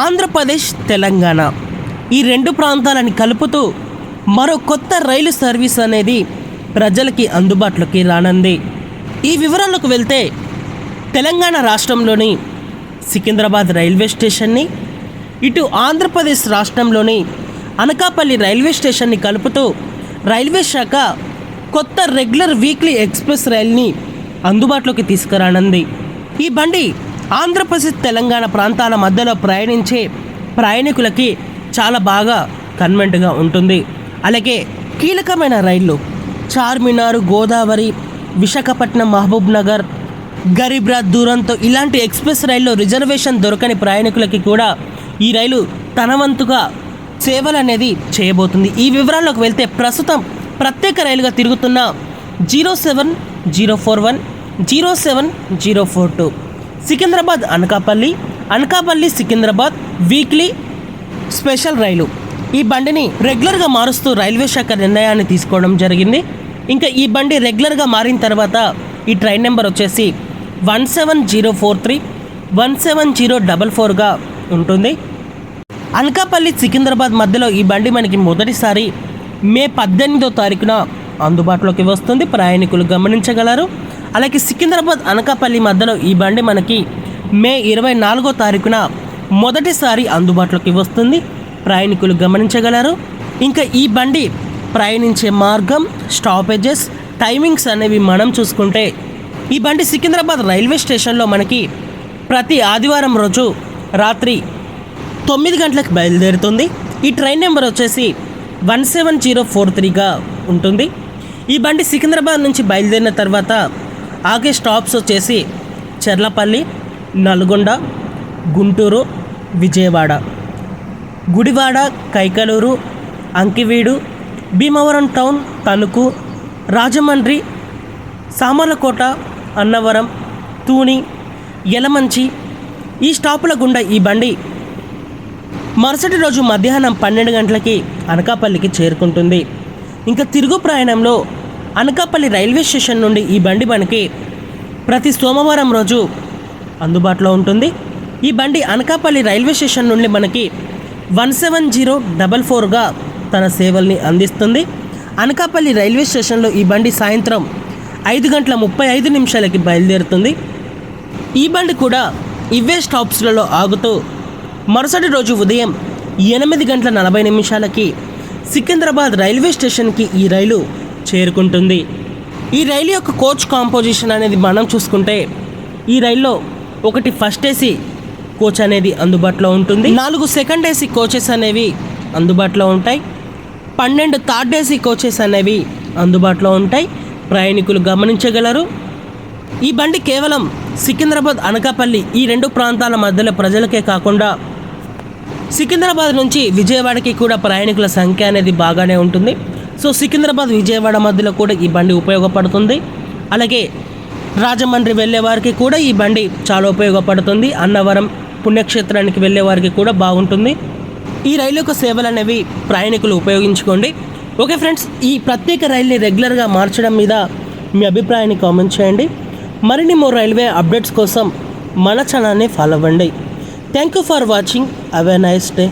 ఆంధ్రప్రదేశ్ తెలంగాణ ఈ రెండు ప్రాంతాలని కలుపుతూ మరో కొత్త రైలు సర్వీస్ అనేది ప్రజలకి అందుబాటులోకి రానుంది. ఈ వివరాలకు వెళ్తే తెలంగాణ రాష్ట్రంలోని సికింద్రాబాద్ రైల్వే స్టేషన్ని ఇటు ఆంధ్రప్రదేశ్ రాష్ట్రంలోని అనకాపల్లి రైల్వే స్టేషన్ని కలుపుతూ రైల్వే శాఖ కొత్త రెగ్యులర్ వీక్లీ ఎక్స్ప్రెస్ రైల్ని అందుబాటులోకి తీసుకురానుంది. ఈ బండి ఆంధ్రప్రదేశ్ తెలంగాణ ప్రాంతాల మధ్యలో ప్రయాణించే ప్రయాణికులకి చాలా బాగా కన్వెంట్గా ఉంటుంది. అలాగే కీలకమైన రైళ్లు చార్మినార్, గోదావరి, విశాఖపట్నం, మహబూబ్ నగర్, గరీబ్ రాత్, దురంతో ఇలాంటి ఎక్స్ప్రెస్ రైల్లో రిజర్వేషన్ దొరకని ప్రయాణికులకి కూడా ఈ రైలు తన వంతుగా సేవలు అనేది చేయబోతుంది. ఈ వివరాల్లోకి వెళ్తే ప్రస్తుతం ప్రత్యేక రైలుగా తిరుగుతున్న 07041 07042 సికింద్రాబాద్ అనకాపల్లి, అనకాపల్లి సికింద్రాబాద్ వీక్లీ స్పెషల్ రైలు. ఈ బండిని రెగ్యులర్గా మారుస్తూ రైల్వే శాఖ నిర్ణయాన్ని తీసుకోవడం జరిగింది. ఇంకా ఈ బండి రెగ్యులర్గా మారిన తర్వాత ఈ ట్రైన్ నెంబర్ వచ్చేసి 17043 17044గా ఉంటుంది. అనకాపల్లి సికింద్రాబాద్ మధ్యలో ఈ బండి మనకి మొదటిసారి మే 18వ తారీఖున అందుబాటులోకి వస్తుంది. ప్రయాణికులు గమనించగలరు. అలాగే సికింద్రాబాద్ అనకాపల్లి మధ్యలో ఈ బండి మనకి మే 24వ తారీఖున మొదటిసారి అందుబాటులోకి వస్తుంది. ప్రయాణికులు గమనించగలరు. ఇంకా ఈ బండి ప్రయాణించే మార్గం, స్టాపేజెస్, టైమింగ్స్ అనేవి మనం చూసుకుంటే ఈ బండి సికింద్రాబాద్ రైల్వే స్టేషన్లో మనకి ప్రతి ఆదివారం రోజు రాత్రి 9 గంటలకు బయలుదేరుతుంది. ఈ ట్రైన్ నెంబర్ వచ్చేసి 17043గా ఉంటుంది. ఈ బండి సికింద్రాబాద్ నుంచి బయలుదేరిన తర్వాత ఆగే స్టాప్స్ వచ్చేసి చెర్లపల్లి, నల్గొండ, గుంటూరు, విజయవాడ, గుడివాడ, కైకలూరు, అంకివీడు, భీమవరం టౌన్, తణుకు, రాజమండ్రి, సామర్లకోట, అన్నవరం, తూని, యలమంచి ఈ స్టాపుల గుండా ఈ బండి మరుసటి రోజు మధ్యాహ్నం 12 గంటలకి అనకాపల్లికి చేరుకుంటుంది. ఇంకా తిరుగు ప్రయాణంలో అనకాపల్లి రైల్వే స్టేషన్ నుండి ఈ బండి మనకి ప్రతి సోమవారం రోజు అందుబాటులో ఉంటుంది. ఈ బండి అనకాపల్లి రైల్వే స్టేషన్ నుండి మనకి 17044గా తన సేవల్ని అందిస్తుంది. అనకాపల్లి రైల్వే స్టేషన్లో ఈ బండి సాయంత్రం 5:35 బయలుదేరుతుంది. ఈ బండి కూడా ఇవే స్టాప్స్లలో ఆగుతూ మరుసటి రోజు ఉదయం 8:40 సికింద్రాబాద్ రైల్వే స్టేషన్కి ఈ రైలు చేరుకుంటుంది. ఈ రైలు యొక్క కోచ్ కాంపోజిషన్ అనేది మనం చూసుకుంటే ఈ రైల్లో ఒకటి ఫస్ట్ ఏసీ కోచ్ అనేది అందుబాటులో ఉంటుంది. 4 సెకండ్ ఏసీ కోచెస్ అనేవి అందుబాటులో ఉంటాయి. 12 థర్డ్ ఏసీ కోచెస్ అనేవి అందుబాటులో ఉంటాయి. ప్రయాణికులు గమనించగలరు. ఈ బండి కేవలం సికింద్రాబాద్, అనకాపల్లి ఈ రెండు ప్రాంతాల మధ్యలో ప్రజలకే కాకుండా సికింద్రాబాద్ నుంచి విజయవాడకి కూడా ప్రయాణికుల సంఖ్య అనేది బాగానే ఉంటుంది. సో సికింద్రాబాద్, విజయవాడ మధ్యలో కూడా ఈ బండి ఉపయోగపడుతుంది. అలాగే రాజమండ్రి వెళ్ళే వారికి కూడా ఈ బండి చాలా ఉపయోగపడుతుంది. అన్నవరం పుణ్యక్షేత్రానికి వెళ్ళే వారికి కూడా బాగుంటుంది. ఈ రైలు యొక్క సేవలు అనేవి ప్రయాణికులు ఉపయోగించుకోండి. ఓకే ఫ్రెండ్స్, ఈ ప్రత్యేక రైలుని రెగ్యులర్గా మార్చడం మీద మీ అభిప్రాయాన్ని కామెంట్ చేయండి. మరిన్ని మోర్ రైల్వే అప్డేట్స్ కోసం మన ఛానల్ని ఫాలో అవ్వండి. Thank you for watching. Have a nice day.